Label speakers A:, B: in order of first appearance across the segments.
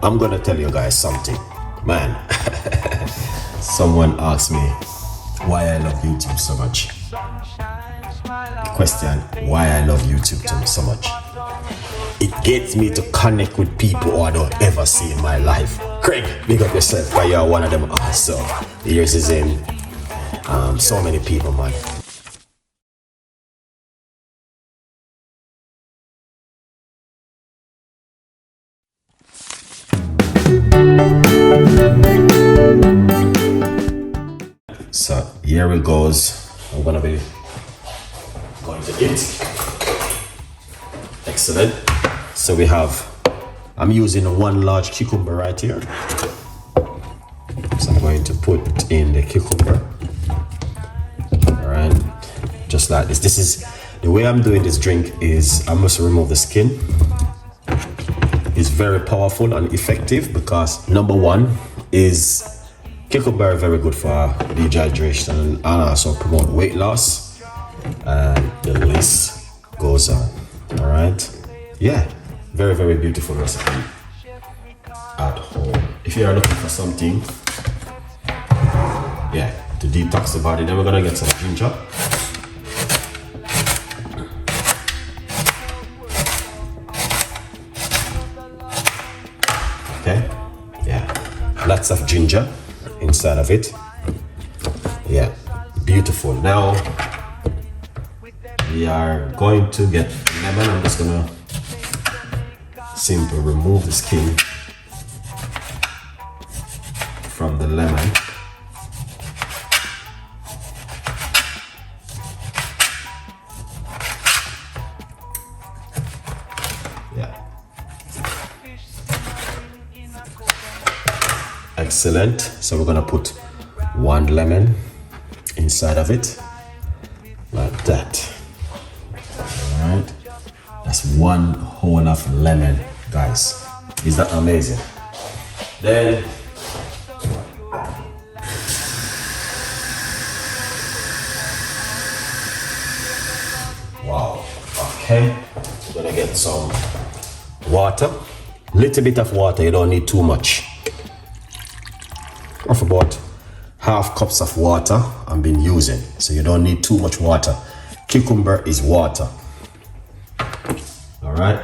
A: I'm gonna tell you guys something, man. Someone asked me why I love YouTube so much. Question, why I love YouTube so much. It gets me to connect with people who I don't ever see in my life. Craig, big up yourself, because you're one of them also. Here's his name. So many people, man. So here it goes. I'm gonna be going to it. Excellent. So we have, I'm using one large cucumber right here. So I'm going to put in the cucumber. All right, just like this. This is the way I'm doing this drink. Is I must remove the skin. It's very powerful and effective because number one is cucumber are very good for dehydration and also promote weight loss, and the list goes on. All right, yeah, very, very beautiful recipe at home. If you are looking for something, yeah, to detox the body, then we're gonna get some ginger. Okay, yeah, lots of ginger inside of it. Yeah, beautiful. Now we are going to get lemon. I'm just gonna simply remove the skin from the lemon. Yeah, excellent. So we're gonna put one lemon inside of it like that. All right, that's one whole of lemon, guys. Is that amazing? Then wow, okay, we're gonna get some water, little bit of water. You don't need too much. Of about half cups of water I've been using, so you don't need too much water. Cucumber is water. All right,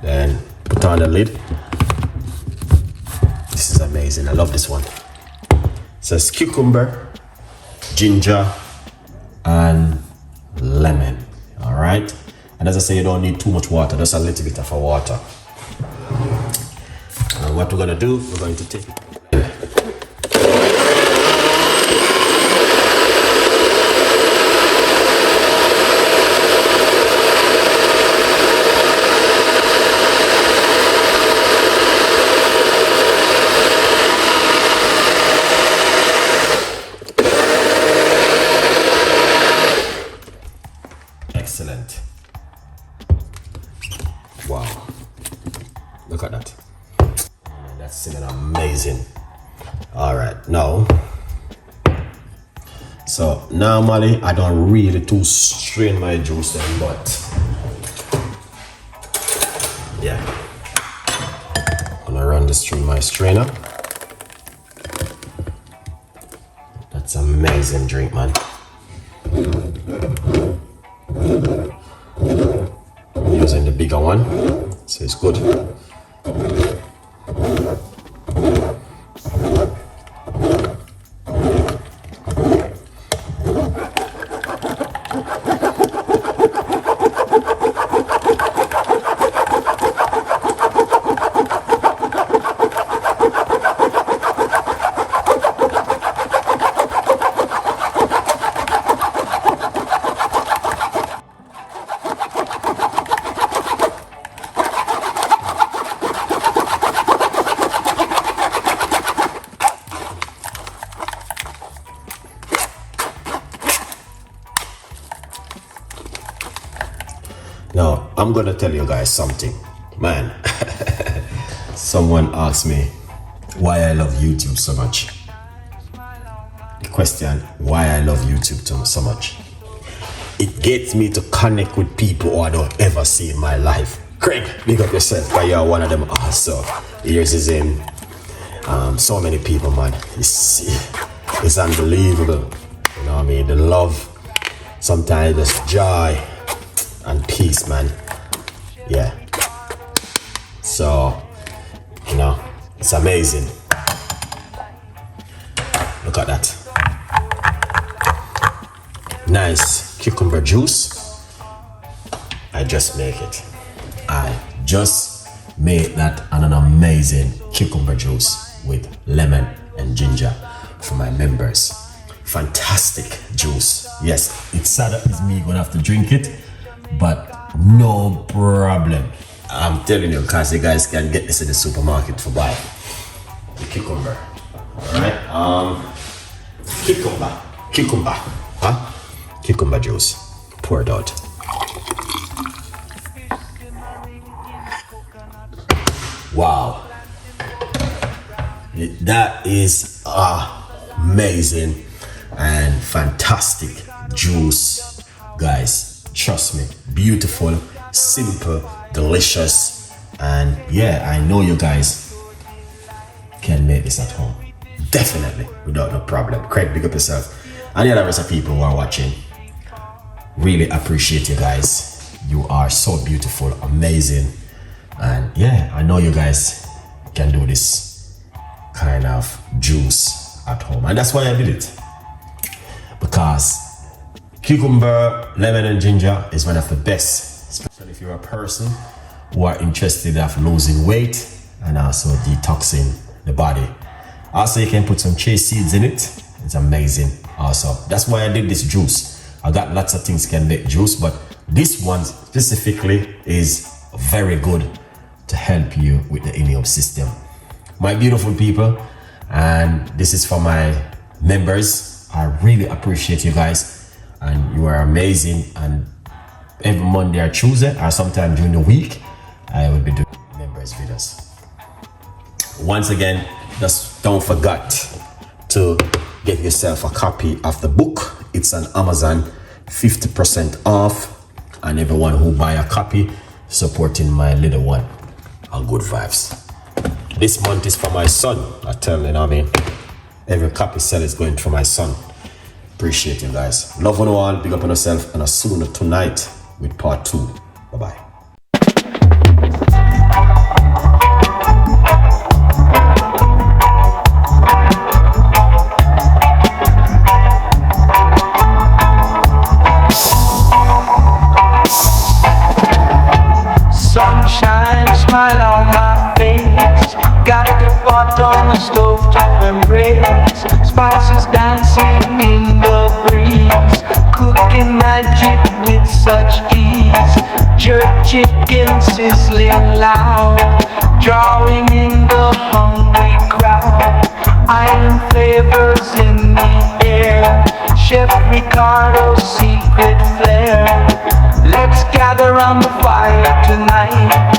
A: then put on the lid. This is amazing. I love this one. It says cucumber, ginger, and lemon. All right, and as I say, you don't need too much water, just a little bit of a water. And what we're gonna do, we're going to take excellent. Wow, look at that. That's smelling amazing. All right, now, so normally I don't really too strain my juice then, but yeah, I'm gonna run this through my strainer. That's amazing drink, man. I'm using the bigger one, so it's good. Now, I'm gonna tell you guys something, man. Someone asked me why I love YouTube so much. The question, why I love YouTube so much. It gets me to connect with people who I don't ever see in my life. Craig, big up yourself, because you're one of them also. Yours is in so many people, man. It's unbelievable. You know what I mean? The love, sometimes there's joy and peace, man. Yeah. So, you know, it's amazing. Look at that. Nice cucumber juice. I just make it. I just made that an amazing cucumber juice with lemon and ginger for my members. Fantastic juice. Yes, it's sad that it's me gonna have to drink it, but no problem. I'm telling you, because you guys can get this in the supermarket for buy. The cucumber. Alright. Cucumber. Cucumber juice. Pour it out. Wow. That is amazing and fantastic juice, guys. Trust me. Beautiful, simple, delicious, and yeah, I know you guys can make this at home. Definitely, without no problem. Craig, big up yourself. And the other rest of people who are watching, really appreciate you guys. You are so beautiful, amazing, and yeah, I know you guys can do this kind of juice at home, and that's why I did it, because cucumber, lemon and ginger is one of the best, especially if you're a person who are interested in losing weight and also detoxing the body. Also, you can put some chia seeds in it. It's amazing. Also, that's why I did this juice. I got lots of things can make juice, but this one specifically is very good to help you with the immune system. My beautiful people, and this is for my members. I really appreciate you guys, and you are amazing. And every Monday or Tuesday, or sometime during the week, I will be doing members videos. Once again, just don't forget to get yourself a copy of the book. It's on Amazon, 50% off, and everyone who buy a copy supporting my little one on Good Vibes. This month is for my son. I tell you, what I mean, every copy sell is going for my son. Appreciate you guys. Love on all, big up on yourself, and I'll see you tonight with part 2. Bye bye.
B: Smile on my face. Got the pot on the stove to embrace. Spices dancing in the breeze. Cooking magic with such ease. Jerk chicken sizzling loud. Drawing in the hungry crowd. Iron flavors in the air. Chef Ricardo's secret flair. Let's gather around the fire tonight.